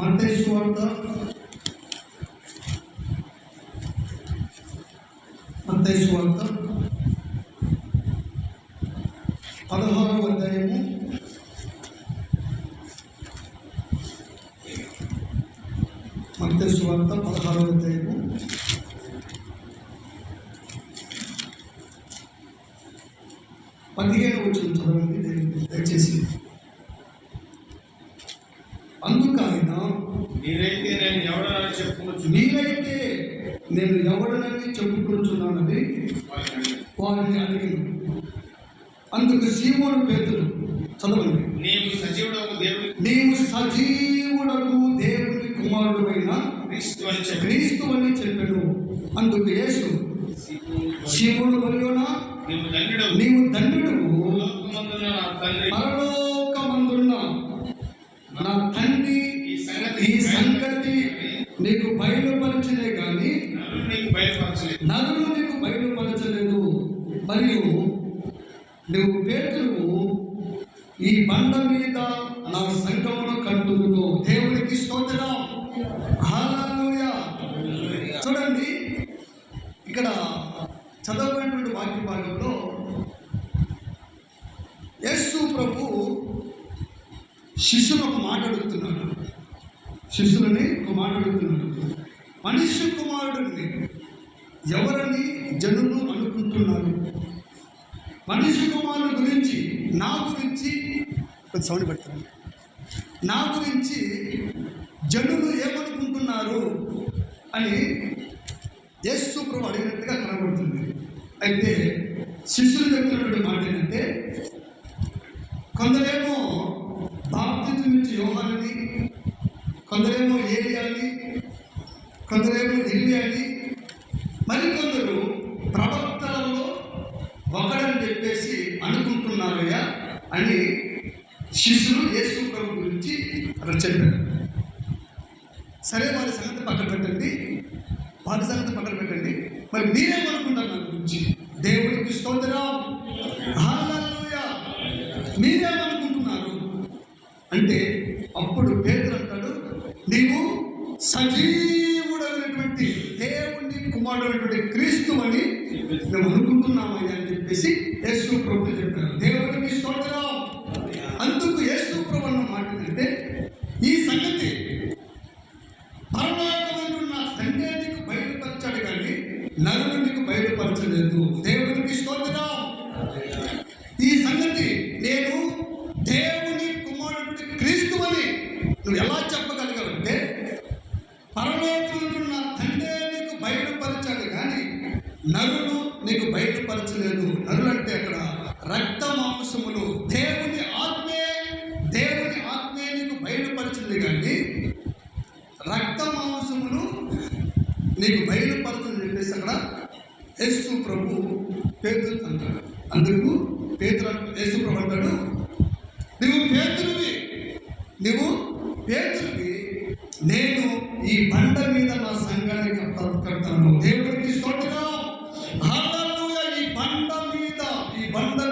మత్తయి సువార్త 16వ అధ్యాయము 16వ అధ్యాయము 15వ వచనం చదవండి దయచేసి. అందుకు ఆయన, మీరైతే నేను ఎవడనని చెప్పుకొనుచున్నానని వారిని అడిగిన. అందుకు సీమోను పేతురు, చదవండి, నీవు సజీవుడకు దేవుని కుమారుడైన క్రీస్తు అని చెప్పాను. అందుకు యేసు, సీమోను బలియోనా, నీవు ధన్యుడు, పరలోకమందున్న నా తండ్రి ఈ సంగతి నీకు బయలుపరచలే కానీ నరులు నీకు బయలుపరచలేదు. మరియు నువ్వు పేతురు, ఈ బండ మీద నా సంఘమును కట్టుదును. దేవునికి స్తోత్రం, హల్లెలూయా. చూడండి, ఇక్కడ చదవబడినటువంటి వాక్య భాగంలో యేసు ప్రభు శిష్యులను ఒక మాట అడుగుతున్నాడు. మనుష్య కుమారుడిని ఎవరని జనులు అనుకుంటున్నారు? మనుష్య కుమారుడు గురించి నా గురించి జనులు ఏమనుకుంటున్నారు అని యేసు ప్రభు అడిగినట్టుగా కనబడుతుంది. అయితే శిష్యులు చెప్తున్నటువంటి మాట ఏంటంటే, కొందరేమో బాప్తిజం ఇచ్చే యోహానని, కొందరేమో ఏలియా అని, కొందరేమో ఇర్మియా అని, మరికొందరు ప్రవక్తలలో ఒకడని చెప్పేసి అనుకుంటున్నారయ్యా అని శిష్యులు యేసు ప్రభు గురించి అక్కడ చెప్పారు. సరే, వారి సంగతి పక్కన పెట్టండి. మరి మీరేమనుకుంటారు నా గురించి? దేవుడికి స్తోత్రం, హల్లెలూయా. మీరేమనుకుంటున్నారు అంటే అప్పుడు పేతురు అంటాడు, నీవు సజీవుడైనటువంటి దేవుని కుమారుడైనటువంటి క్రీస్తు అని మేము అనుకుంటున్నామయ్యా అని చెప్పేసి యేసు ప్రభు చెప్పారు. దేవుడికి స్తోత్రం. అందుకు యేసు ప్రభు అన్న మాట ఏంటంటే, ఈ సంగతి పరలోకమందు నా తండ్రి నీకు బయలుపరచాడు కానీ నరులు నీకు బయలుపరచలేదు. దేవుడికి స్తోత్రం. ఈ సంగతి నేను దేవుని కుమారుడి క్రీస్తు అని నువ్వు ఎలా చెప్పగలిగావంటే, పరలోకమందు నా తండ్రి నీకు బయలుపరచాడు కానీ నరులు నీకు బయలుపరచలేదు. నరులు అంటే అక్కడ రక్త మాంసములు, దేవుని ఆత్మే నీకు బయలుపరిచింది కానీ రక్త మాంసములు నీకు బయలుపరచని చెప్పేసి అక్కడ యేసు ప్రభు పేతురు అంటాడు. అందుకు యేసు ప్రభు అంటాడు, నువ్వు పేతురువి, నేను ఈ బండ మీద నా సంఘాన్ని కడతాను. దేవుడికి స్తోత్రం, హల్లెలూయా. ఈ బండ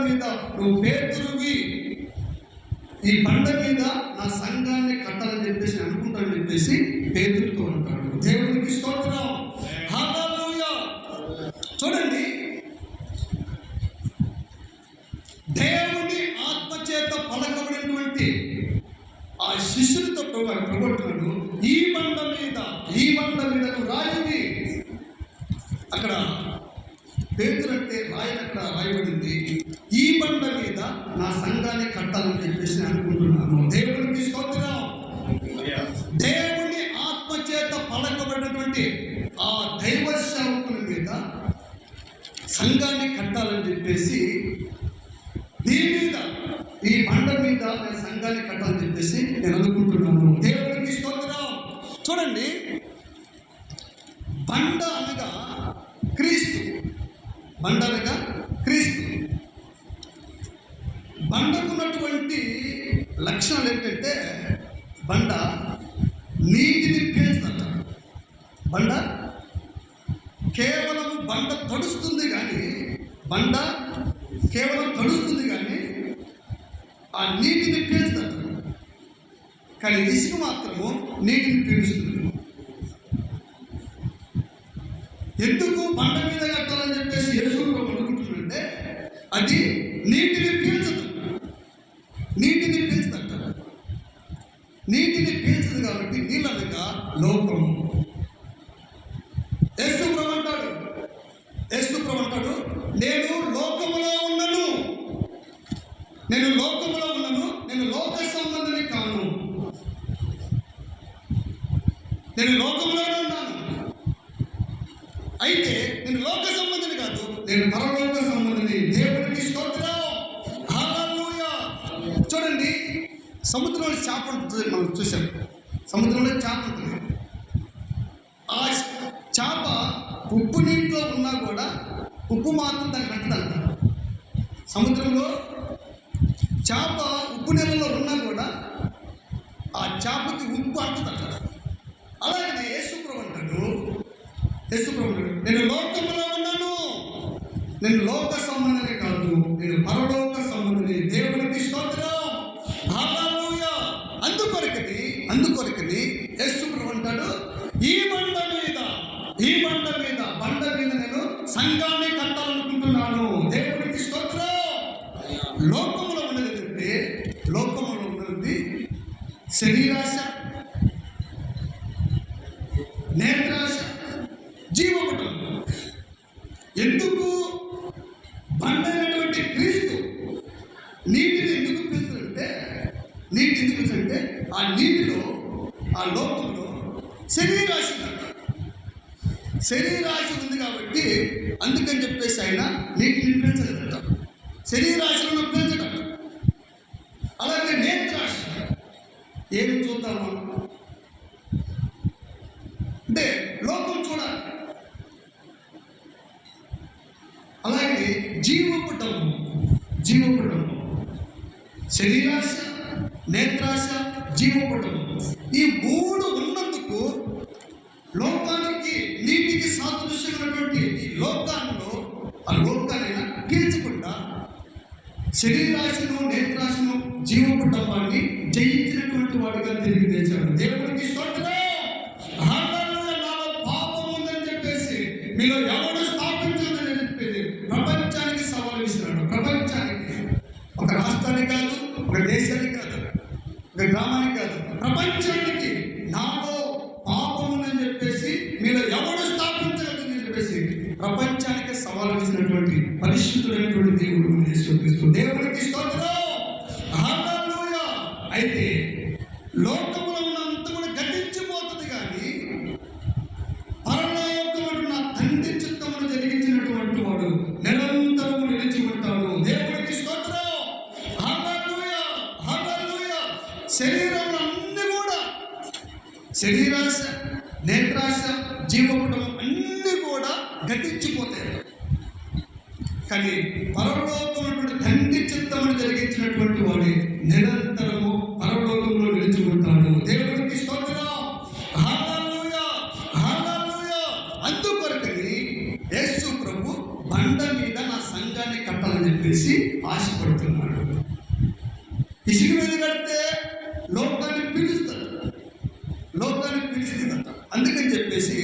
మీద నువ్వు పేతురువి, ఈ బండ మీద నా సంఘాన్ని కట్టాలని చెప్పేసి అనుకుంటానని చెప్పేసి పేతురుతో అంటాడు. దేవుడికి స్తోత్రం, హల్లెలూయా. చూడండి, దేవుని ఆత్మచేత పలకబడినటువంటి ఆ శిష్యులతో ప్రభుత్వాడు, ఈ బండ మీద రాయిని. అక్కడ పేతురు అంటే రాయిని అక్కడ రాయబడింది. ఈ బండ మీద నా సంఘాన్ని కట్టాలని చెప్పేసి అనుకుంటున్నాను. దేవుడికి స్తోత్రం. దేవుని ఆత్మచేత పలకబడినటువంటి ఆ దైవ సేవకుని మీద సంఘాన్ని కట్టాలని చెప్పేసి, దీని మీద ఈ బండ మీద నేను సంఘాన్ని కట్టాలని చెప్పేసి నేను అనుకుంటున్నాను. దేవుడికి స్తోత్రం. చూడండి, బండ అనగా క్రీస్తు. బండకున్నటువంటి లక్షణాలు ఏంటంటే, బండ నీటిని పీల్చుతుంట. బండ కేవలం తడుస్తుంది కానీ ఆ నీటిని పీల్చుతుంట. కానీ ఇసుక మాత్రము నీటిని పీలుస్తుంది. ఎందుకు బండ మీద కట్టాలని చెప్పేసి యేసు ప్రభువు అనుకుంటున్నాడంటే అది నీటిని పీల్చదు. నీటిని పీల్చదంట. నీటిని పీల్చదు కాబట్టి నీళ్ళనగా లోకము. యేసు ప్రభు అంటాడు నేను లోకములో ఉన్నాను, నేను లోకములో ఉన్నాను, నేను లోక సంబంధిని కాను. నేను లోకంలోనే ఉన్నాను, అయితే నేను లోక సంబంధిని కాదు, నేను పరలోక సంబంధిని. దేవునికి స్తోత్రం, హల్లెలూయా. చూడండి, సముద్రంలో చేప ఉంటుంది, మనం చూసాం. సముద్రంలో చేప ఉంటుంది. ఆ చేప ఉప్పు నీటిలో ఉన్నా కూడా ఉప్పు మాత్రం దానికి అంటదంట. సముద్రంలో చేప ఉప్పు నీళ్ళలో ఉన్నా కూడా ఆ చేపకి ఉప్పు అంటదంట. అలాగే యేసు ప్రభు అంటాడు నేను లోకంలో ఉన్నాను, నేను లోక సంబంధిని కాదు, నేను పరలోక సంబంధిని. దేవునికి స్తోత్రం, హల్లెలూయా. అందుకొరకని యేసు ప్రభు అంటాడు ఈ బండ మీద నేను సంఘాన్ని కట్టాలనుకుంటున్నాను. దేవునికి స్తోత్రం. లోకములో ఉన్నది శరీరాశ, నేత్రాశ, జీవపటం. ఎందుకు బండ అయినటువంటి క్రీస్తు నీటిని ఎందుకు పీల్చాలంటే ఆ నీటిలో, ఆ లోకంలో శరీరాశ ఉంది కాబట్టి అందుకని చెప్పేసి ఆయన నీటిని పీల్చలేదంట. శరీరాశలను పీల్చడం. అలాగే నేత్రాశ, ఏమి చూద్దాము అంటే లోకం చూడాలి. అలాగే జీవపటము, శరీరాశ, నేత్రాశ, జీవపటము. ఈ మూడు ఉన్నందుకు లోకానికి, నీటికి సాదృశ్యమైనటువంటి ఈ లోకాల్లో ఆ లోకాన్ని పీల్చకుండా శరీరాశను, నేత్రాశను, జీవపటమాన్ని జయించినటువంటి వాడుగా తిరిగి లేచాడు. దేవునికి స్తోత్రం, హల్లెలూయా. నాలో పాపం ఉందని చెప్పేసి మీలో ఎవడు స్థాపించదని చెప్పేది ప్రపంచానికి సవాలు ఇస్తున్నాడు. ప్రపంచానికి, ఒక రాష్ట్రానికి కాదు, ఒక దేశానికి కాదు, ఒక గ్రామానికి కాదు, ప్రపంచానికి నాలో పాపం ఉందని చెప్పేసి మీలో ఎవడు స్థాపించగలని చెప్పేసి ప్రపంచానికి సవాలు ఇచ్చినటువంటి పరిశుద్ధుడైనటువంటి దేవుడు యేసుక్రీస్తు. దేవునికి స్తోత్రం, హల్లెలూయా. అయితే లోకములో ఉన్నంత కూడా గతించిపోతుంది, కానీ పరలోకమున నా తండ్రి చిత్తమును జరిగించినటువంటి వాడు నిరంతరము నిలిచి ఉంటాడు. దేవునికి స్తోత్రం, హల్లెలూయా, హల్లెలూయా. శరీరంలో అన్ని కూడా శరీరాశ, నేత్రాశ, జీవపటం అన్ని కూడా గతించిపోతాయి, కానీ పరలోకమునటువంటి తండ్రి చిత్తమును జరిగించినటువంటి వాడే నిరంతరము పరలోకంలో నిలిచి ఉంటాడు. దేవునికి స్తోత్రం, హల్లెలూయా, హల్లెలూయా. అందుకొరకని యేసు ప్రభు బండ మీద నా సంఘాన్ని కట్టాలని చెప్పేసి ఆశపడుతున్నాడు. ఇసుక మీద కడితే లోకాన్ని పిలుస్తుందంట. అందుకని చెప్పేసి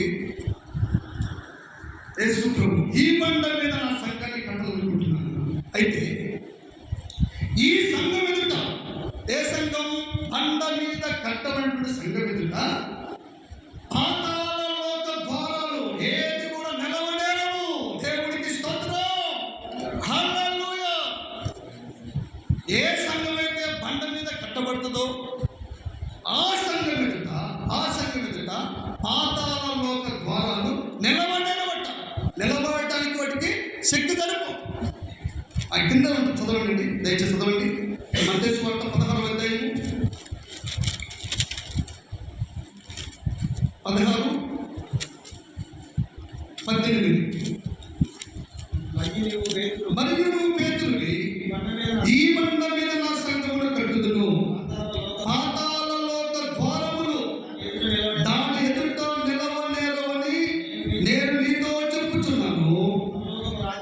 యేసు ప్రభు ఈ బండ మీద నా సంఘాన్ని కట్టాలనుకుంటున్నాను. అయితే ఈ సంఘం ఎదుట, ఏ సంఘం? బండ మీద కట్టబడిన సంఘం ఎదుట పాతాళ లోక ద్వారాలు ఏది కూడా నిలవలేవు. దేవునికి స్తోత్రం, హల్లెలూయా. ఏ సంఘం అయితే బండ మీద కట్టబడుతుందో ఆ సంఘం ఎదుట పాతాళ లోక ద్వారాలు నిలబడటానికి వాటికి శక్తి తడుపు. ఆ కింద చదవండి, దయచేసి చదవండి. మత్తయి సువార్త 16వ అధ్యాయము 16-18. మరియు నువ్వు పేతురువి, ఈ బండ మీద నా సంఘమును కట్టుదును, పాతాళ లోక ద్వారములు దాని ఎదుట నిలవనేరవని నేను నీతో చెప్పుచున్నాను.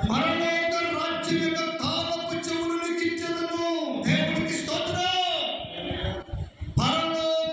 పరలోక రాజ్యం యొక్క తాళపు చెవులు నీకు ఇచ్చెదను. దేవునికి స్తోత్రం. పరలోక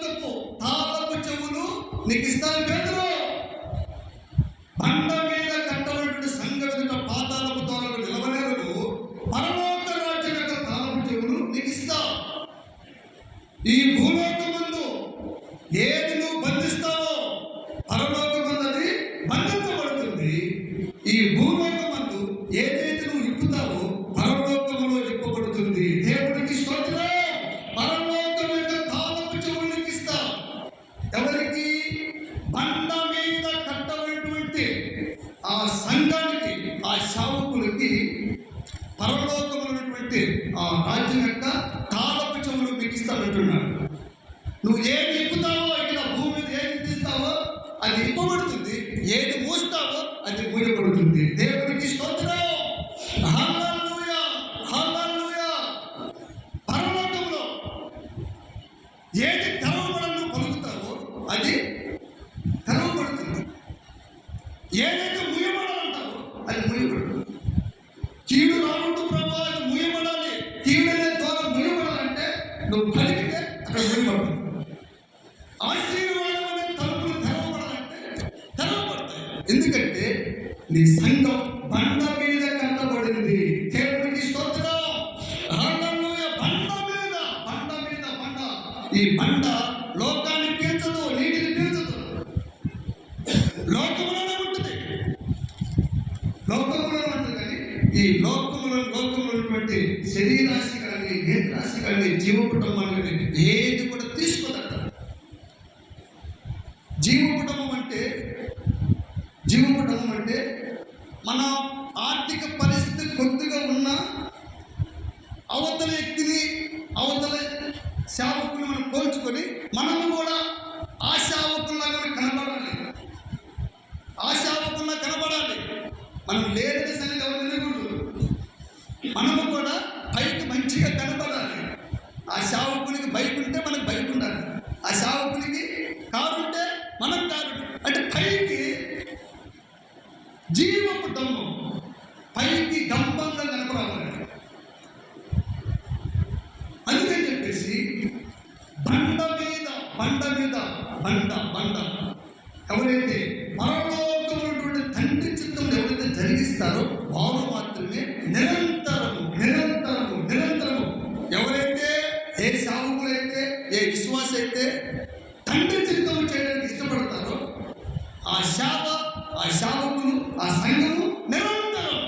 ఆ రాజ్యం యొక్క తాళపు చెవులు మీకు ఇస్తానంటున్నాడు. నువ్వు ఏది ఇప్పుతావో, ఇక్కడ భూమి మీద ఏది తీస్తావో అది ఇప్పబడుతుంది, ఏది మూస్తావో అది మూయబడుతుంది. దేవునికి స్తోత్రం. హల్లెలూయా, హల్లెలూయా. పరలోకంలో ఏది తెరవబడను పలుకుతావో అది తెరవబడుతుంది, ఏదైతే ముయ్యబడాలంటావో అది ముయ్యబడుతుంది. కీడు రావద్దు ప్రభా, అది ముయ్యబడాలి, కీడు అనే ద్వారా ముయ్యబడాలంటే నువ్వు పలికితే అక్కడ ముయ్యబడుతుంది. ఆశీర్వాదం అనే తలుపులు తెరవబడాలంటే తెరవబడతాయి. ఎందుకంటే నీ సంఘం బండ మీద కట్టబడింది. దేవునికి స్తోత్రం. హల్లెలూయా. బండ మీద, బండ మీద, బండ. ఈ బండ లోకాన్ని పీల్చదు, నీటిని పీల్చదు, లోకములోనే ఉంటుంది, లోకములోనే ఉంటుంది. కానీ ఈ లోకములో ఉన్నటువంటి శరీరాశి కానీ, నేత్రాశి కానీ, జీవ కుటుంబాన్ని కానీ ఏది కూడా తీసుకోదట. జీవ కుటుంబం అంటే మన ఆర్థిక పరిస్థితి కొద్దిగా ఉన్న అవతల వ్యక్తిని, అవతల సేవకుని మనం పోల్చుకొని మనము కూడా ఆ సేవకుల్లాగా కనబడాలి, ఆ సేవకుల్లా కనబడాలి. మనం లేని సంగతి ఎవరు తెలియకూడదు. మనము కూడా బయట మంచిగా కనబడాలి. ఆ సేవకునికి బైక్ ఉంటే మనకు బైక్ ఉండాలి, ఆ సేవకునికి కారు ఉంటే మనకు కారు. అంటే పైకి జీవపు డంబం, పైకి డంబంగా కనపడాలి. అందుకని చెప్పేసి బండ మీద, బండ మీద, బండ బండ ఎవరైతే పరలోకమైనటువంటి తండ్రి చిత్తం ఎవరైతే జరిగిస్తారో వారు మాత్రమే నిరంతరము నిరంతరము నిరంతరము. ఎవరైతే ఏ సావుకులైతే, ఏ విశ్వాస అయితే తండ్రి చిత్తం చేయడానికి ఇష్టపడతారో ఆ శావకులు, ఆ సంఘము నిరంతరం.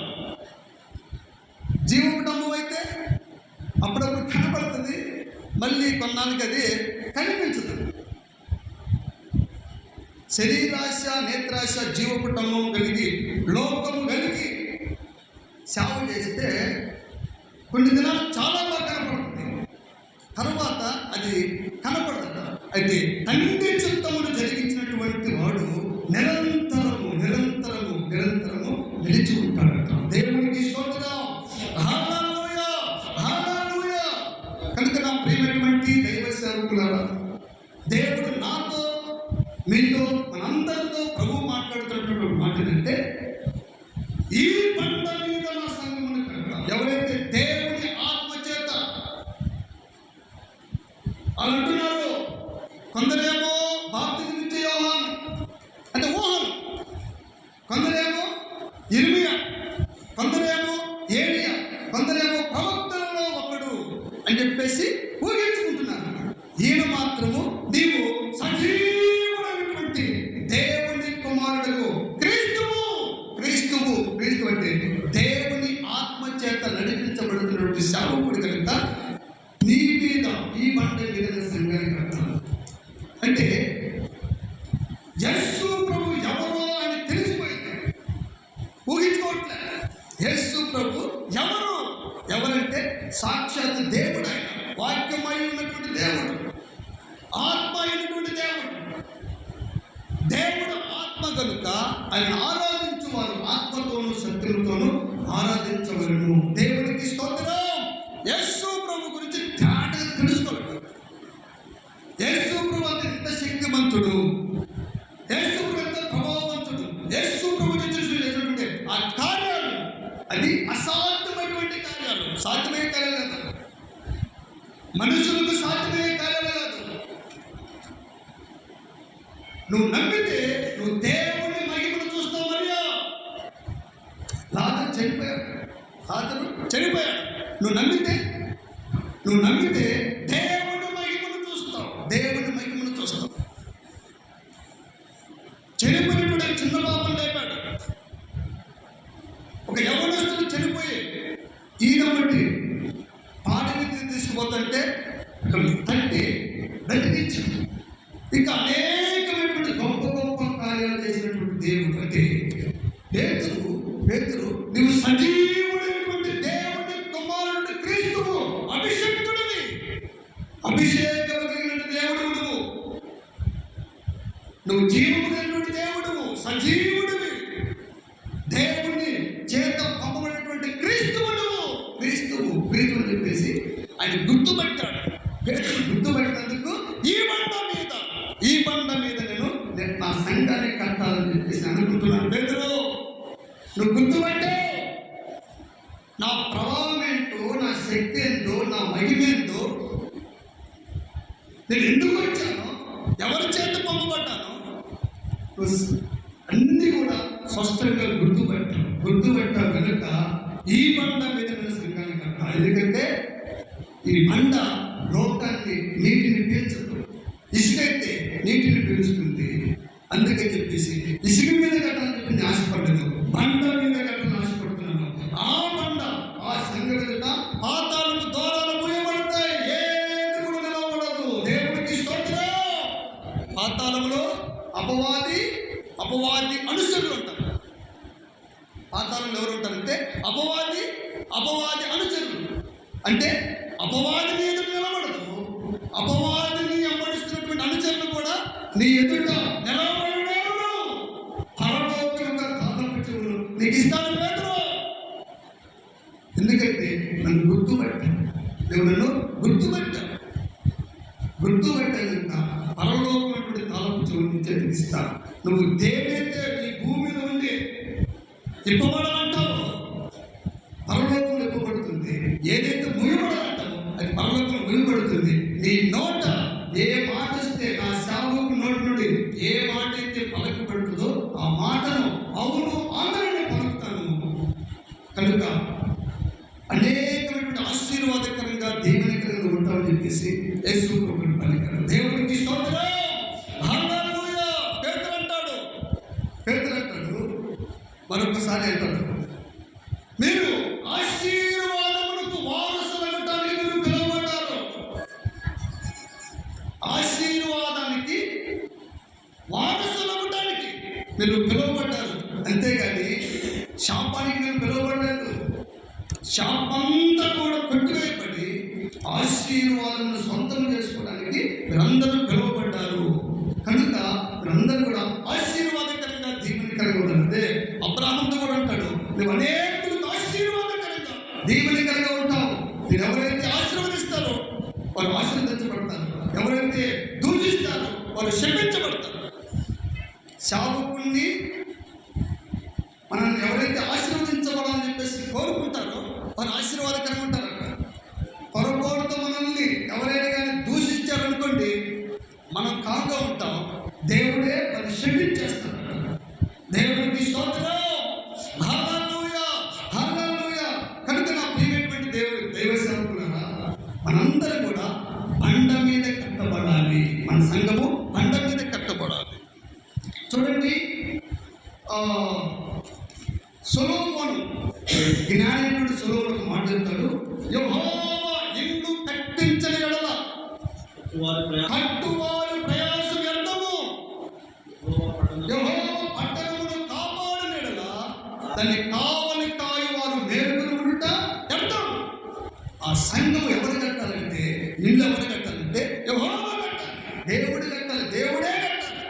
జీవ కుటుంబం అయితే అప్పుడప్పుడు కనపడుతుంది, మళ్ళీ కొన్నాళ్ళకి అది కనిపించదు. శరీరాశ, నేత్రాశ, జీవ కుటుంబం కలిగి, లోకము కలిగి సేవ చేస్తే కొన్ని దినాలు చాలా బాగా కనపడుతుంది, తర్వాత అది కనపడదట. అయితే తండ్రి చిత్తమును జరిగించినటువంటి వాడు నిరంతరము నిరంతరము నిరంతరము నిలిచి ఉంటాడట. దేవునికి స్తోత్రం. హల్లెలూయా, హల్లెలూయా. కనుక నా ప్రియమైనటువంటి దైవ సేవకులారా, దేవుడు నాతో, మీతో, మనందరితో ప్రభు మాట్లాడుతున్నటువంటి మాట ఏంటంటే, ఈ బండ మీద నా సంఘమును కడతాను. ఎవరైతే దేవుని ఆత్మ చేత అని అంటున్నారో, కొందరేమో బాప్తిజం ఇచ్చే యోహాను అంటే ఊహలు, కొందరేమో ఇర్మియా, కొందరేమో ఏలియా, కొందరేమో ప్రవక్తలలో ఒకడు అని చెప్పేసి ఊహించుకుంటున్నారు. ఈయన మాత్రము నీవు సజీవుడైనటువంటి దేవుని కుమారుడు క్రీస్తువు. క్రీస్తువు, క్రీస్తు అంటే దేవుని ఆత్మ చేత నడిపించబడుతున్నటువంటి సేవకుడు కనుక నీ మీద, ఈ బండ మీద సంఘాన్ని కడతాను. అంటే యేసు ప్రభు ఎవరో అని తెలిసిపోయింది, ఊహించుకోవట్లే. యేసు ప్రభు ఎవరంటే సాక్షాత్ దేవుడు. ఆయన వాక్యమై ఉన్నటువంటి దేవుడు, ఆత్మ అయినటువంటి దేవుడు. దేవుడు ఆత్మ కనుక ఆయన ఆరాధించువారు ఆత్మతోనూ సత్యముతోనూ ఆరాధించవలను. దేవునికి స్తోత్రం. యేసు ప్రభు గురించి ధ్యానంగా తెలుసుకోవాలి. యేసు ప్రభు అంటే ఎంత శక్తిమంతుడు, యేసు ప్రభు ఎంత ప్రభావవంతుడు, యేసు ప్రభు చేసినటువంటి ఆ కార్యాలు అది అసాధ్యమైనటువంటి కార్యాలు, సాధ్యమయ్యే కార్యాలు కాదు, మనుషులకు సాధ్యమయ్యే కార్యాలు కాదు. నువ్వు నమ్మితే నువ్వు దేవుని మహిమను చూస్తావు. మరియా, లాజరు చనిపోయాడు. నువ్వు నమ్మితే దేవుని మహిమను చూస్తావు, దేవుని మహిమను చూస్తావు. చనిపోయినప్పుడు చిన్న పాపం లేపాడు. ఒక యవనస్తుడు చనిపోయి ఈయన బట్టి పాడి మీద తీసుకుపోతుంటే తట్టి బ్రతికించాడు. ఇక అనేకమైనటువంటి గొప్ప గొప్ప కార్యాలు చేసినటువంటి దేవుడు అంటే పేతురు, నువ్వు సజీవుడైనటువంటి దేవుడి కుమారుడు క్రీస్తు అభిషేకం కలిగిన దేవుడు నువ్వు జీవము కలిగినటువంటి దేవుడు, సజీవుడివి, దేవుని చేత పంపబడినటువంటి క్రీస్తువు అని చెప్పేసి ఆయన గుర్తుపెట్టాడు. పేతురు గుర్తుపెట్టినందుకు ఈ బండ మీద నేను నా సంఘాన్ని కట్టాలని చెప్పేసి అనుకుంటున్నాను. పేతురు, నువ్వు గుర్తుపెట్టే నా ప్రభావం ఏంటో, నా శక్తి ఏంటో, నా మహిమ ఏంటో, నేను ఎందుకు వచ్చానో, ఎవరి చేత పంపబడ్డానో అన్నీ కూడా స్పష్టంగా గుర్తుపెట్టావు కనుక ఈ బండ మీద నేను సంఘాన్ని కట్టాలి. ఎందుకంటే ఈ బండ లోకాన్ని నీటిని పీల్చదు, ఇసుకైతే నీటిని పీలుస్తుంది. అందుకే చెప్పేసి ఇసుక మీద కట్టాలని చెప్పి నేను ఆశపడలేదు, బండ మీద కట్టాలని ఆశపడుతున్నాను. ఆ బండ, ఆ సంఘ మీద పాతాళము ద్వారాలు మూయబడతాయి, ఏది కూడా నిలవబడదు. దేవుడికి స్తోత్రం. పాతాళములో అపవాది అనుచరులు ఉంటారు. పాతాళంలో ఎవరు ఉంటారంటే అపవాది అనుచరులు. అంటే అపవాది నీ ఎదుట నిలబడదు, అపవాదిని వెంబడిస్తున్నటువంటి అనుచరులు కూడా నీ ఎదుట నిలబడలేరు. పరలోకంగా కాదపించరు, నీకు ఇస్తాను పేతురు. ఎందుకంటే నన్ను గుర్తుపెట్టాను, దేవుడు నన్ను గుర్తుపెట్టాను కనుక పరలోకమైనటువంటి తాలపు చెవుని చేతికిస్తాను. నువ్వు దేనైతే ఈ భూమి నుండి ఇప్పబడాలంటావో పరలోకంలో ఇప్పబడుతుంది, ఏదైతే ముయ్యబడాలంటావో అది పరలోకంలో ముయ్యబడుతుంది. నీ నోట ఏ మాట వస్తే, నా సేవకు నోటి నుండి ఏ మాట అయితే పలకబడుతుందో ఆ మాటను అవును ఆమెను పలుకుతాను. కనుక అనేకమైనటువంటి ఆశీర్వాదకరంగా దీవెనకరంగా ఉంటామని చెప్పేసి యేసు ప్రభువుని పలికారు. దేవుడికి స్తోత్రం. హల్లెలూయా. పేతురు అంటాడు మరొకసారి అంటాడు, మీరు ఆశీర్వాదములకు వారసులవటానికి మీరు పిలువబడ్డారు. ఆశీర్వాదానికి వారసులవటానికి మీరు పిలువబడ్డారు, అంతేగాని శాపానికి మీరు పిలువబడలేదు. శాపంతా కూడా కొట్టివేయబడి ఆశీర్వాదాలను సొంతం చేసుకోవడానికి మీరందరూ పిలువబడ్డారు. కనుక మీరందరూ కూడా ఆశీర్వాదకరంగా దీవెనకరంగా ఉండాలంటే అబ్రాహాముతో కూడా అంటాడు, నువ్వు అనేకులకు ఆశీర్వాదకరంగా దీవెనకరంగా ఉంటావు. మీరు ఎవరైతే ఆశీర్వదిస్తారో వారు ఆశీర్వదించబడతారు, ఎవరైతే దూషిస్తారో వారు శపించబడతారు. శాపకుణ్ణి మనల్ని ఎవరైతే ఆశీర్వదించబడాలని చెప్పేసి కోరుకుంటారో వారు ఆశీర్వాదకరంగా ఉంటారు. పొరపాటుతో మనల్ని ఎవరైనా కానీ దూషించారనుకోండి, మనం కాంగా ఉంటాం, దేవుడే వారిని శపించేస్తాడు. దేవుడికి స్తోత్రం. హల్లెలూయా, హల్లెలూయా. కనుక నా ప్రియమైనటువంటి దైవ సేవకులారా, మనందరం కూడా బండ మీద కట్టబడాలి. మన సంఘము బండ మీద కట్టబడాలి. చూడండి, సొలొమోను జ్ఞానైనటువంటి సొలొమోను మాట చెప్తాడు, యెహోవా ఇల్లు కట్టించని ఎడల కట్టువారి ప్రయాసం వ్యర్థము, యెహోవా పట్టణమును కాపాడని ఎడల దాన్ని కావలి కాయువారు మేలుకొని ఉండుట వ్యర్థం. ఆ సంఘం ఎవరు కట్టాలంటే, ఇల్లు ఎవరు కట్టాలంటే యెహోవా కట్టాలి, దేవుడు కట్టాలి, దేవుడే కట్టాలి.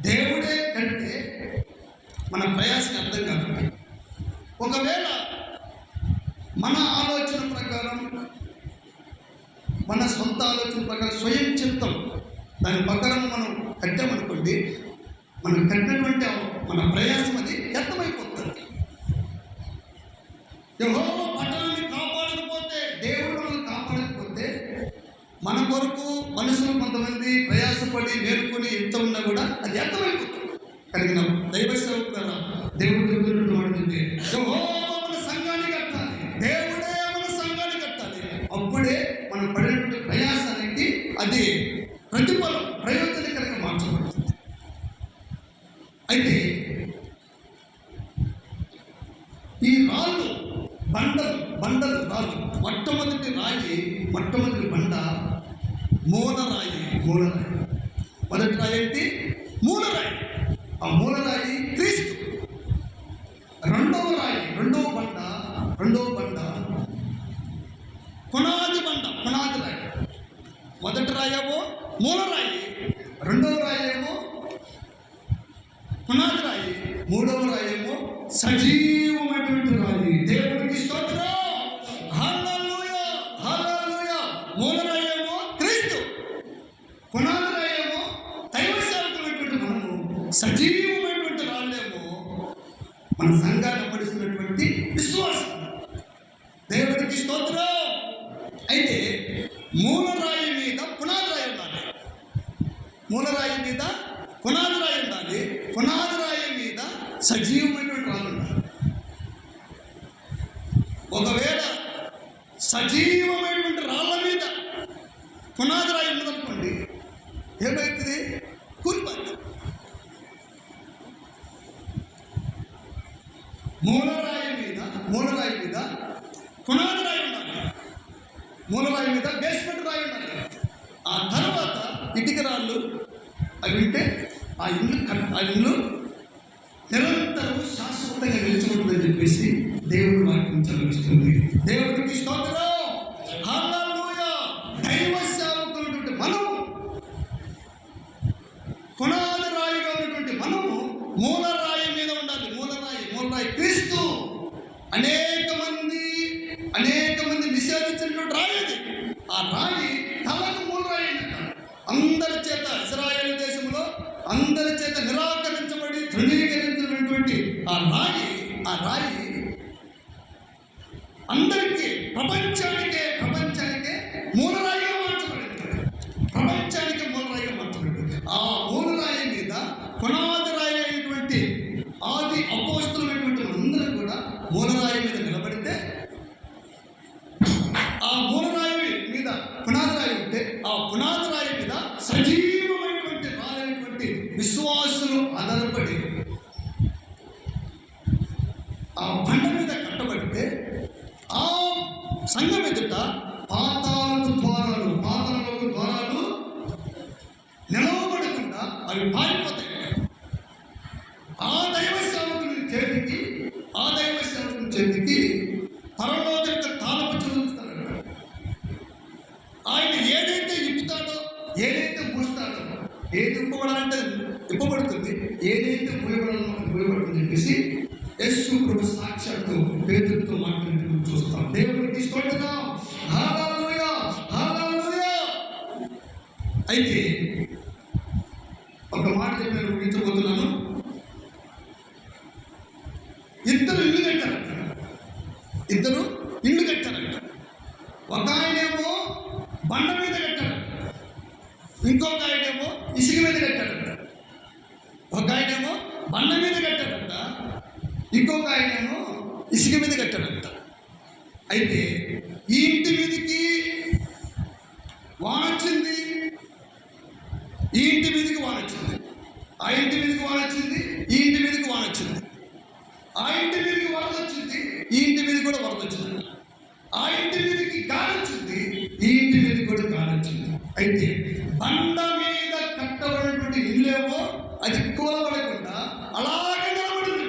దేవుడే కంటే మన ప్రయాసం అర్థం కాదు. ఒకవేళ మన ఆలోచన ప్రకారం, మన సొంత ఆలోచన ప్రకారం, స్వయం చిత్తం దాని ప్రకారం మనం కట్టామనుకోండి, మనం కట్టినటువంటి మన ప్రయాసం అది వ్యర్థమైపోతుంది. యెహోవా పట్టణాన్ని కాపాడకపోతే, దేవుడు మనల్ని కాపాడకపోతే, మన కొరకు మనుషులు కొంతమంది ప్రయాసపడి నేర్చుకుని ఎంత ఉన్నా కూడా అది వ్యర్థమైపోతుంది. కలిగిన దైవ సేవకులారా, దేవుడు చెబుతున్నటువంటి యెహోవా మన సంఘాన్ని కట్టాలి, దేవుడే మన సంఘాన్ని కట్టాలి. అప్పుడే మనం పడినటువంటి ప్రయాసానికి అది ప్రతిఫలం ప్రయోజనకరంగా మార్చబడుతుంది. అయితే ఈ రాళ్ళు బండలు రాళ్ళు, మొట్టమొదటి బండ మూలరాయి. మొదటి రాయి ఏంటి? మూలరాయి. ఆ మూలరాయి క్రీస్తు. రెండవ బండ పునాది రాయి. మొదటి రాయేమో మూలరాయి, రెండవ రాయేమో పునాది రాయి, మూడవ రాయేమో సజీవమైనటువంటి రాయి. దేవుడికి స్తోత్రం. హల్లెలూయా, హల్లెలూయా. మూలరాయేమో క్రీస్తు, పునాది రాయేమో దైవ సేవకులైనటువంటి మనము, సజీవమైనటువంటి రాళ్ళేమో మన సంఘాన్ని పడిస్తున్నటువంటి విశ్వాసం. దేవుడికి స్తోత్రం. అయితే మూలరాయి మీద పునాది రాయి ఉండాలి, మూలరాయి మీద పునాది రాయి ఉండాలి, పునాది రాయి మీద సజీవమైనటువంటి రాళ్ళు ఉండాలి. ఒకవేళ సజీవమైనటువంటి రాళ్ళ మీద పునాది రాయి ఉన్నదనుకోండి, ఏమవుతుంది? కూలిపోతుంది. మూలరాయి మీద పునాది రాయి ఉండాలి, మూలరాయి మీద బేస్మెంట్ రాయి ఉండాలి. ఆ తర్వాత ఇటుక రాళ్ళు అవి ఉంటే ఆ ఇల్లు నిరంతరం శాశ్వతంగా నిలిచిపోతుందని చెప్పేసి దేవుడు వాక్యం చదివిస్తుంది. దేవుడికి స్తోత్రం. హల్లెలూయా. దైవ సేవకులైనటువంటి మనము, పునాది రాయిగా ఉన్నటువంటి మనము మూలరాయి మీద ఉండాలి. మూలరాయి క్రీస్తు. అనేక మంది నిషేధించినటువంటి రాయి అది. ఆ రాయి తలకు మూలరాయి అంటారు. అందరి చేత ఇశ్రాయేలు దేశంలో అందరి చేత నిరాకరించబడి తృణీకరించినటువంటి ఆ రాయి అందరికీ ప్రపంచానికే మూలరాయిగా మార్చబడింది. ప్రపంచానికి మూలరాయిగా మార్చబడింది. ఆ మూలరాయి మీద పునాది రాయి అయినటువంటి ఆది అపోస్తలులైనటువంటి అందరూ కూడా మూలరాయి మీద నిలబడితే, ఆ మూలరాయి మీద పునాది రాయి ఉంటే, ఆ పునాది రాయి మీద సజీవమైనటువంటి రాయటువంటి విశ్వాసులు ఆధారపడి ఆ బండ మీద కట్టబడితే, ఆ సంఘం ఎదుట పాతాళపు ద్వారాలు నిలవబడకుండా అవి పారిపోతాయి. ఆ దైవ సేవకుని చేతికి పరలోక తాళపు చెల్లిస్తాడు. ఆయన ఏదైతే ఇప్పుతాడో, ఏదైతే మూస్తాడో, ఏది ఇప్పబడాలంటే ఇప్పబడుతుంది, ఏదైతే మూయబడుతుంది చెప్పేసి యేసు ప్రభు సాక్షాత్తు పేతురుతో మాట్లాడుతూ చూస్తాం. దేవుడికి స్తోత్రం. హల్లెలూయా, హల్లెలూయా. అయితే ఒక మాట చెప్పి నేను ముగించబోతున్నాను. ఇద్దరు ఇల్లు కట్టారంట. ఒక ఆయనేమో బండ మీద కట్టారంట, ఇంకొక ఆయనేమో ఇసుక మీద కట్టారంట. ఒక ఆయనేమో బండ మీద కట్టారంట, ఇంకొక ఆయనేమో ఇసుక మీద కట్టారంట. అయితే ఈ ఇంటి మీదకి వాన వచ్చింది, ఈ ఇంటి మీదకి వాన వచ్చింది, ఆ ఇంటి మీదకి వాన వచ్చింది, ఈ ఇంటి మీదకి వాన వచ్చింది. ఆ ఇంటి మీదకి వరద వచ్చింది, ఈ ఇంటి మీద కూడా వరద వచ్చింది. ఆ ఇంటి మీదకి గాలి వచ్చింది, ఈ ఇంటి మీదకి కూడా గాలి వచ్చింది. అయితే బండ మీద కట్టబడినటువంటి ఇల్లేమో అది కూలబడకుండా అలాగే నిలబడింది.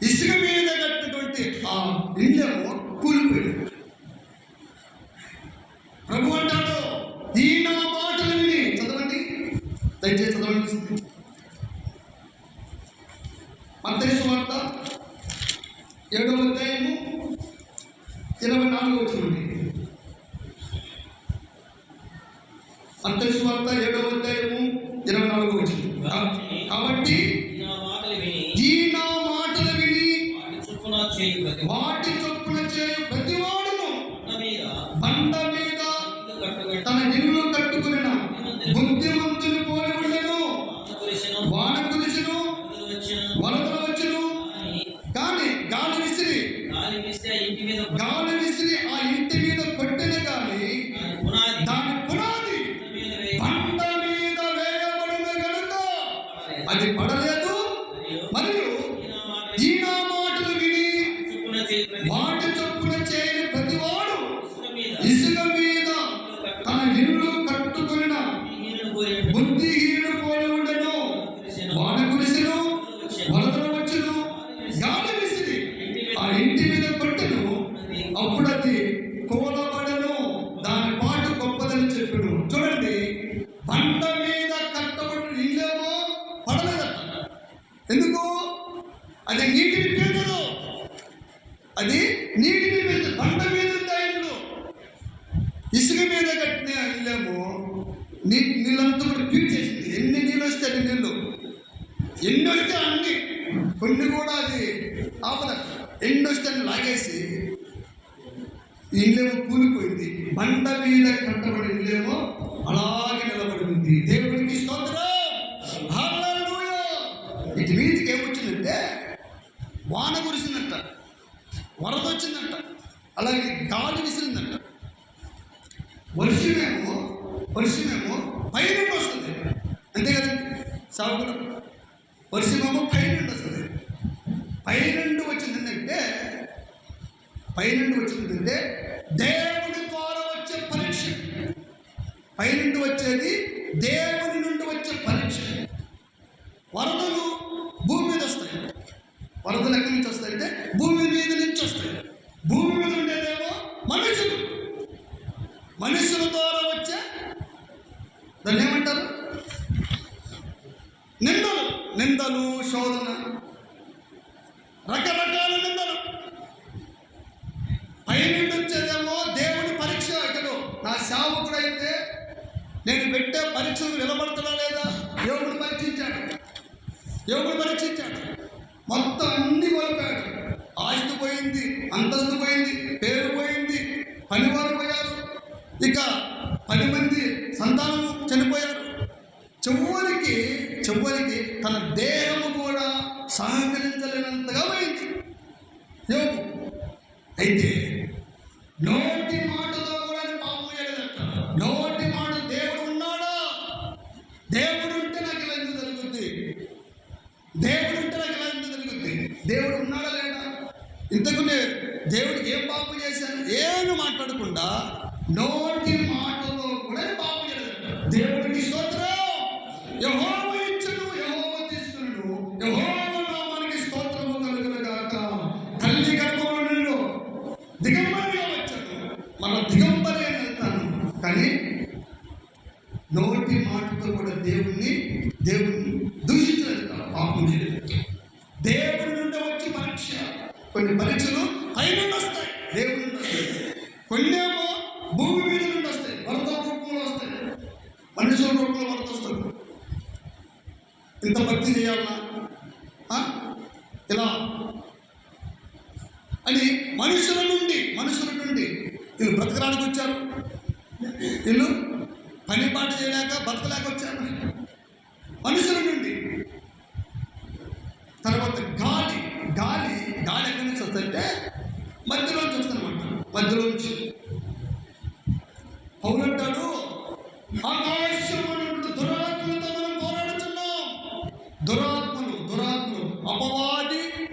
ఇసుక మీద కట్టినటువంటి ఆ ఇల్లేమో కూలిపోయింది. ప్రభు అంటాడు, ఈ నా మాటలు విని, చదవండి, దయచేసి చదవండి. మత్తయి సువార్త 7వ అధ్యాయము 24వ వచనం. మత్తయి సువార్త 7వ అధ్యాయము 24వ వచనం. కాబట్టి ఈ నా మాటలు విని వాటి చొప్పున చేయు ప్రతివాడును బండ మీద తన ఇల్లు కట్టుకున్న బుద్ధిమంతుని పోలి ఉండెను. వాన కురిసెను, వరదలు వచ్చును, కానీ గాలి విసిరి ఆ ఇంటి మీద కొట్టిన కానీ దాని పునాది బండ మీద వేయబడిన కనుక అది పడలేదు. మరియు ఈ నా మాటలు విని వాటి చొప్పున చేయని ప్రతివాడు ఇసుక మీద తన ఇల్లు కట్టుకున్న బుద్ధిహీనుడు పోలి ఉండెను. వాన కురిసెను, వరదలు వచ్చును, గాలి విసిరి ఆ ఇంటి మీద కొట్టెను, అప్పుడు అది కూలబడెను, దాని పాటు గొప్పదని చెప్పాడు. ఇసుక మీద కట్టిన ఇల్లేమో నీళ్ళంతా కూడా పీట్ చేసింది. ఎన్ని నీళ్ళు వస్తే అన్ని నీళ్ళు, ఎన్ని వస్తే అన్ని, కొన్ని కూడా అది ఆపద, ఎన్ని వస్తే అన్ని లాగేసి ఇల్లేమో కూలిపోయింది. బండ మీద కట్టబడిన ఇల్లేమో అలాగే నిలబడింది. దేవుడికి స్తోత్రం, హల్లెలూయా. ఇటు మీదికి ఏమొచ్చిందంటే వాన కురిసిందంట, వరద వచ్చిందంట, అలాగే గాలి విసిరిందంట. వర్షమేమో పైనుండి వస్తుంది, అంతే కదండి సాగులో. వర్షమేమో పైనుండి వస్తుంది. పైనుండి వచ్చిందంటే దేవుని ద్వారా వచ్చే పరీక్ష. పైనుండి వచ్చేది దేవుని నుండి వచ్చే పరీక్ష. వరదలు భూమి మీద వస్తాయి. వరదలు ఎక్కడి నుంచి వస్తాయంటే భూమి మీద నుంచి వస్తాయి. భూమి మీద ఉండేదేమో మనుషుల ద్వారా వచ్చే, దాన్ని ఏమంటారు, నిందలు, శోధన, రకరకాల నిందలు. పైనుండి వచ్చేదేమో దేవుని పరీక్ష. ఇక్కడ నా సేవకుడు అయితే నేను పెట్టే పరీక్షలు నిలబడతాడా లేదా దేవుడు పరీక్షించాడు. మొత్తం అన్ని కోల్పోయాడు. ఆస్తి పోయింది, అంతస్తు పోయింది, పేరు పోయింది, పనివారు పోయారు, ఇక 10 మంది సంతానము చనిపోయారు. చివరికి తన దేహము కూడా సహకరించలేనంతగా పోయింది యోబు. అయితే నోటి మాటలో కూడా పాపం చేయలేదట. నోటి మాట, దేవుడు ఉన్నాడా, దేవుడు ఉంటే నాకు ఇలా ఎందుకు జరుగుద్ది, దేవుడు ఉన్నాడా లేదా, ఇంతకు దేవుడికి ఏం పాపం చేశాను ఏమి మాట్లాడకుండా నోటి మాటలో కూడా పాపం చేయలేదట. దేవుడికి స్తోత్రం. యెహోవా ఇచ్చును, యెహోవా తీసుకును, యెహోవా నామానికి స్తోత్రము కలుగును గాక. తల్లి గర్భంలో నుండి దిగంబరిగా వచ్చాను, మన దిగంబరిగా వెళ్తాను. కానీ నోటి మాటతో కూడా దేవుణ్ణి దూషించలేదు, పాపం చేయలేదు. దేవుడి నుండి వచ్చి పరీక్ష. కొన్ని పరీక్షలు పైన వస్తాయి, దేవుడి నుండి వస్తాయి. కొన్నేమో భూమి మీద నుండి వస్తాయి, వరద రూపంలో వస్తాయి, మనుషుల రూపంలో వరద వస్తుంది. ఇంత భక్తి చేయాలన్నా ఇలా అని మనుషుల నుండి వీళ్ళు బ్రతకడానికి వచ్చారు, వీళ్ళు పని పాట చేయలేక బతకలేక వచ్చారు మనుషుల నుండి. తర్వాత గాలి ఎక్కడి నుంచి వస్తుందంటే మధ్యలోంచి వస్తుందన్నమాట. మధ్యలోంచి పౌలు అంటాడు, ఆకాశం దురాత్మలతో మనం పోరాడుతున్నాం. దురాత్మలు,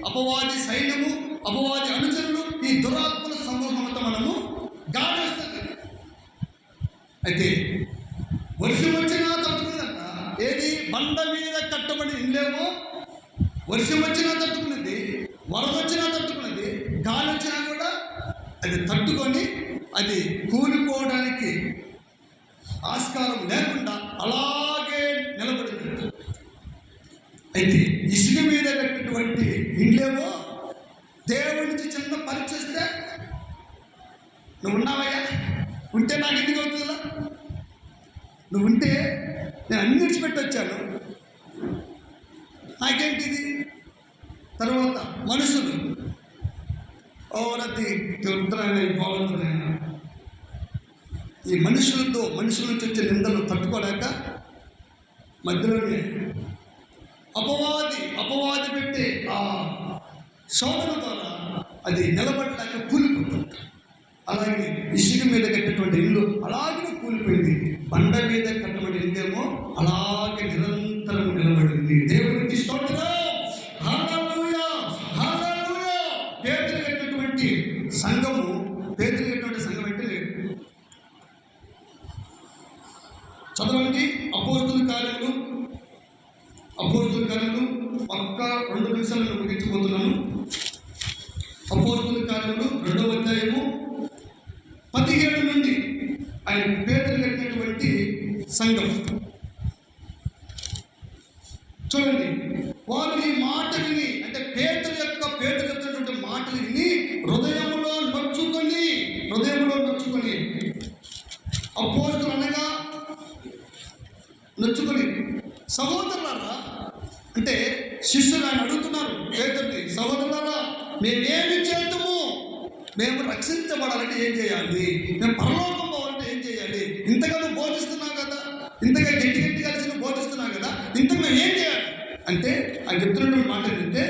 అపవాది సైన్యము, అపవాది అనుచరులు, ఈ దురాత్మల సమూహంతో మనము గాలి వస్తుంది. అయితే వర్షం వచ్చినా తట్టుకున్నదంట. ఏది, బండ మీద కట్టబడి ఇల్లేమో వర్షం వచ్చినా తట్టుకున్నది, వరద వచ్చినా తట్టుకున్నది, గాలి వచ్చినా కూడా అది తట్టుకొని అది కూలిపోవడానికి ఆస్కారం లేకుండా అలాగే నిలబడింది. అయితే ఇసుక మీద కట్టినటువంటి ఇండ్లేమో దేవుడి నుంచి చిన్న పరీక్ష వస్తే, నువ్వు ఉన్నావయ్యా, ఉంటే నాకు ఎందుకు అవుతుందా, నువ్వు ఉంటే నేను అన్ని విడిచిపెట్టి వచ్చాను, నాకేంటిది. తర్వాత మనుషులు ఓరతి బాగుంటున్నాయన, ఈ మనుషుల నుంచి వచ్చే నిందలు తట్టుకోలేక మధ్యలోనే అపవాది పెట్టే ఆ శోధన ద్వారా అది నిలబడలేక కూలిపోతుంది. అలాగే ఇసుక మీద కట్టినటువంటి ఇల్లు అలాగే కూలిపోయింది. బండ మీద కట్టబడి ఇల్లేమో అలాగే నిరంతరం నిలబడింది. దేవుడికి స్తోత్రం, హల్లెలూయా, హల్లెలూయా. పేతురు కట్టినటువంటి సంఘం అంటే చదవండి అపోస్తుల కార్యములు పక్క 2 నిమిషాలను ముగించబోతున్నాను. అపోస్తుల కార్యములు 2వ అధ్యాయము 17 నుండి ఆయన పేతురు కట్టినటువంటి సంఘం చూడండి. వారు ఈ మాట విని, అంటే పేతురు చెప్తున్నటువంటి మాటలు విని హృదయంలో నొచ్చుకొని నొచ్చుకొని, సహోదరులారా అంటే శిష్యులు ఆయన అడుగుతున్నారు పేతురుని, సహోదరులారా మేమేమి చేద్దాము, మేము రక్షించబడాలంటే ఏం చేయాలి, మేము పరలోకం పోవాలంటే ఏం చేయాలి, ఇంతగా నువ్వు బోధిస్తున్నావు కదా, ఇంతగా గట్టి కలిసి నువ్వు బోధిస్తున్నావు కదా, ఇంతకు మేము ఏం చేయాలి అంటే ఆయన చెప్తున్నటువంటి మాట ఏంటంటే,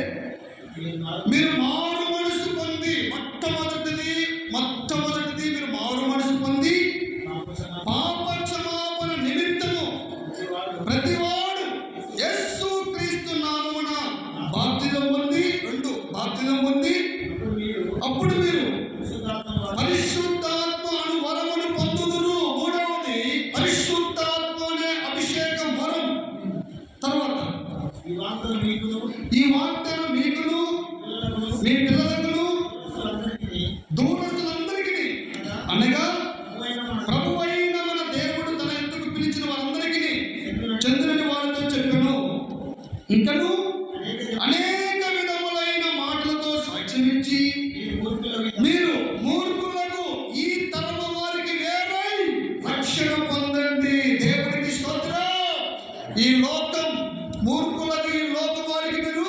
మీరు మారు మనసు పొంది, మొట్టమొదటిది మీరు మారు మనసు పొంది పాప క్షమాపణ నిమిత్తము ప్రతివాడు యేసు క్రీస్తు నామమున బాప్తిజం పొంది, 2 బాప్తిజం పొంది అప్పుడు మీరు పరిశుద్ధాత్మ అను వరమును పొందుదురు. 3వది పరిశుద్ధాత్మ అనే అభిషేకం వరం. తర్వాత ఈ వాగ్దానం మీకును మీ పిల్లలకు దూరస్తులందరికీ అనగా ప్రభువైన మన దేవుడు తన ఎందుకు పిలిచిన వారందరికీ చంద్రుని వారితో చెప్పాను. ఇంకను అనేక విధములైన మాటలతో సాక్ష్యమిచ్చి మీరు మూర్ఖులకు ఈ తరము వారికి వేరై రక్షణ పొందండి. దేవునికి స్తోత్రం. ఈ లోకం మూర్ఖులకు, ఈ లోకం వారికి మీరు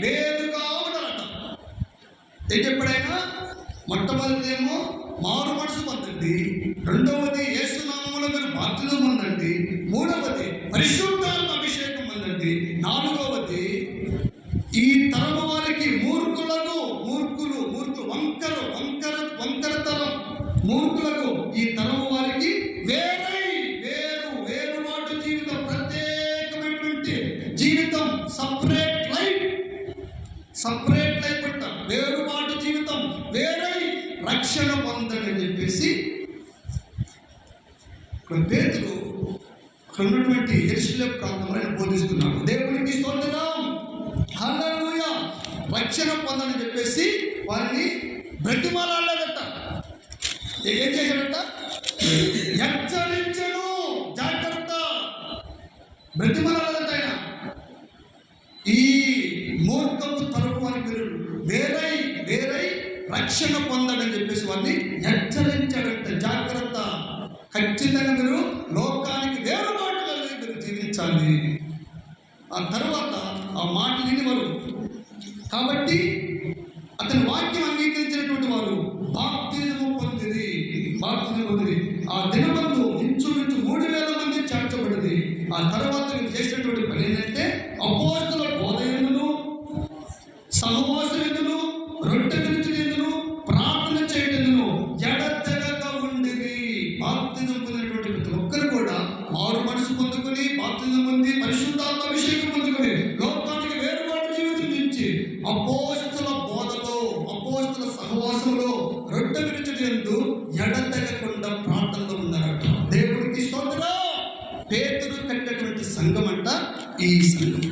వేరుగా ఉండాలట. ఏంటి ఎప్పుడైనా మొట్టమొదటిదేమో మారు మనసు పొందండి, 2వది యేసు నామములో మీరు బాప్తిజం పొందండి, 3వది పరిశుద్ధాత్మ అభిషేకం పొందండి, 4వది ఈ తరము వారికి మూర్ఖులకు వంకర తరం మూర్ఖులకు ఈ తరము వారికి వేరువాటు జీవితం, ప్రత్యేకమైనటువంటి జీవితం, సపరేట్ లైఫ్ అంట, వేరుబాటు జీవితం, వేరై రక్షణ పొందండి అని చెప్పేసి పేతురు అక్కడ ఉన్నటువంటి యెరూషలేము ప్రాంతంలో ఆయన బోధిస్తున్నాడు. దేవునికి స్తోత్రం, హల్లెలూయా. రక్షణ పొందని చెప్పేసి వారిని బ్రతిమాలాడట. ఏం చేశాడట? హెచ్చరించను, జాగ్రత్త. బ్రతిమాలాడట ఆయన. ఈ మూర్ఖపు తరపు వారికి వేరై రక్షణ పొందని చెప్పేసి వారిని హెచ్చరించాడంట. జాగ్రత్త, ఖచ్చితంగా మీరు లోకానికి వేరుబాటుగా మీరు జీవించాలి. ఆ తర్వాత ఆ మాట విని వారు కాబట్టి అతని వాక్యం అంగీకరించినటువంటి వారు బాప్తిజము పొందిరి. ఆ దినమందు ఇంచుమించు 3000 మంది చేర్చబడింది. ఆ తర్వాత మీరు చేసినటువంటి పని ఏంటంటే అపోస్తల బోధ ఎందును, సహవాసం ఎందును, రొట్టె విరుచుట ఎందును, ప్రార్థన చేయటందును ఎడతెగక ఉండిరి. బాప్తిజం పొందినటువంటి ప్రతి ఒక్కరు కూడా మారు మనసు పొందుకొని, బాప్తిజం పొంది, పరిశుద్ధాత్మ అభిషేకం పొందుకొని లోకానికి వేరుబాటు జీవితం నుంచి అపోస్తల బోధలో, అపోస్తల సహవాసంలో, రొట్టె విరుచుట యందు ఎడతెగకుండా ప్రార్థనలో ఉన్నారట. దేవునికి స్తోత్రం. పేతురు కట్టినటువంటి సంఘం అంట ఈ సంఘం.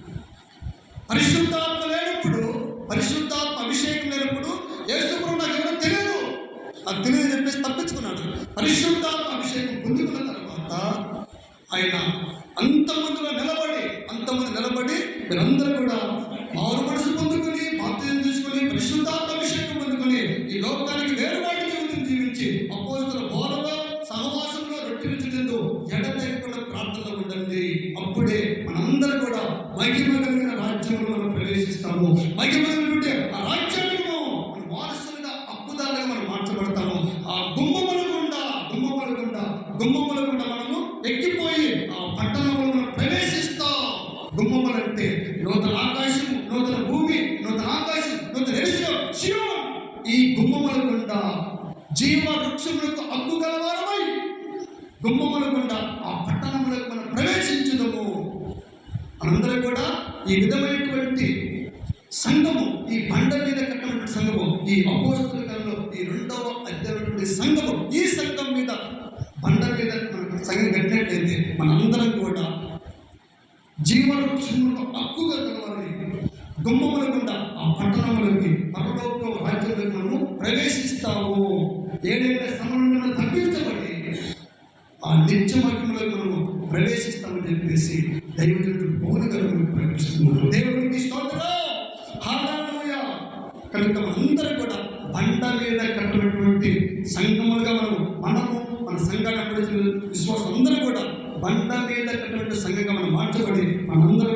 పరిశుద్ధాత్మ లేనప్పుడు, పరిశుద్ధాత్మ అభిషేకం లేనప్పుడు యేసుప్రభు నాకు ఎవరో తెలియదు, అది తెలియదు చెప్పేసి తప్పించుకున్నాడు. పరిశుద్ధాత్మ అభిషేకం పొందుకున్న తర్వాత ఆయన అంతమంది నిలబడి మీరందరూ కూడా మారు మనసు పొందుకొని, బాప్తిజం తీసుకొని, పరిశుద్ధాత్మ అభిషేకం పొందుకొని ఈ లోకానికి వేరుబాటు జీవితం జీవించి అపోస్తల బోధలో, సహవాసంలో, రొట్టె విరుచుటందు ఎడతెగకుండా ప్రార్థనలో ఉండండి. అప్పుడే మనందరూ కూడా మహిమ కలిగిన రాజ్యంలో మనం ప్రవేశిస్తాము. మహిమ కలిగినటువంటి ఆ రాజ్యాన్ని మనం వారసులుగా, హక్కుదారులుగా మనం మార్చబడతాము. ఆ గుమ్మముల గుండా మనము ఎక్కిపోయి ఆ పట్టణంలో మనం ప్రవేశిస్తాం. గుమ్మములంటే నూతన ఆకాశం, నూతన భూమి, నూతన ఆకాశం, నూతన యెరూషలేము. ఈ గుమ్మముల గుండా జీవ వృక్షములకు హక్కు గలవారమై గుమ్మముల గుండా ఆ పట్టణములకు మనం ప్రవేశించుదాము. మనందరూ కూడా ఈ విధమైనటువంటి సంఘము, ఈ బండ మీద కట్టినటువంటి సంఘము, ఈ అపోస్తల కాలంలో ఈ 2వ అధ్యాయమైనటువంటి సంఘము, ఈ సంఘం మీద బండ మీద మనం సంఘం కట్టినట్లయితే మనందరం కూడా జీవవృక్షములకు హక్కుగా కలవాలి. గుమ్మముల గుండా ఆ పట్టణములకి, పరలోక రాజ్యంలోకి మనము ప్రవేశిస్తాము. ఏదైతే శ్రమలను తగ్గించబడి ఆ నిత్య మహిమలోకి మనము ప్రవేశిస్తామని చెప్పేసి దైవజనుడు బోధకులు ప్రకటిస్తున్నారు. దేవునికి స్తోత్రం, హల్లెలూయా. కనుక మనందరూ కూడా బండ మీద కట్టినటువంటి సంఘములుగా మనము మన సంఘాన్ని విశ్వాసం అందరూ కూడా బండ మీద కట్టినటువంటి సంఘంగా మనం మార్చబడి మనందరం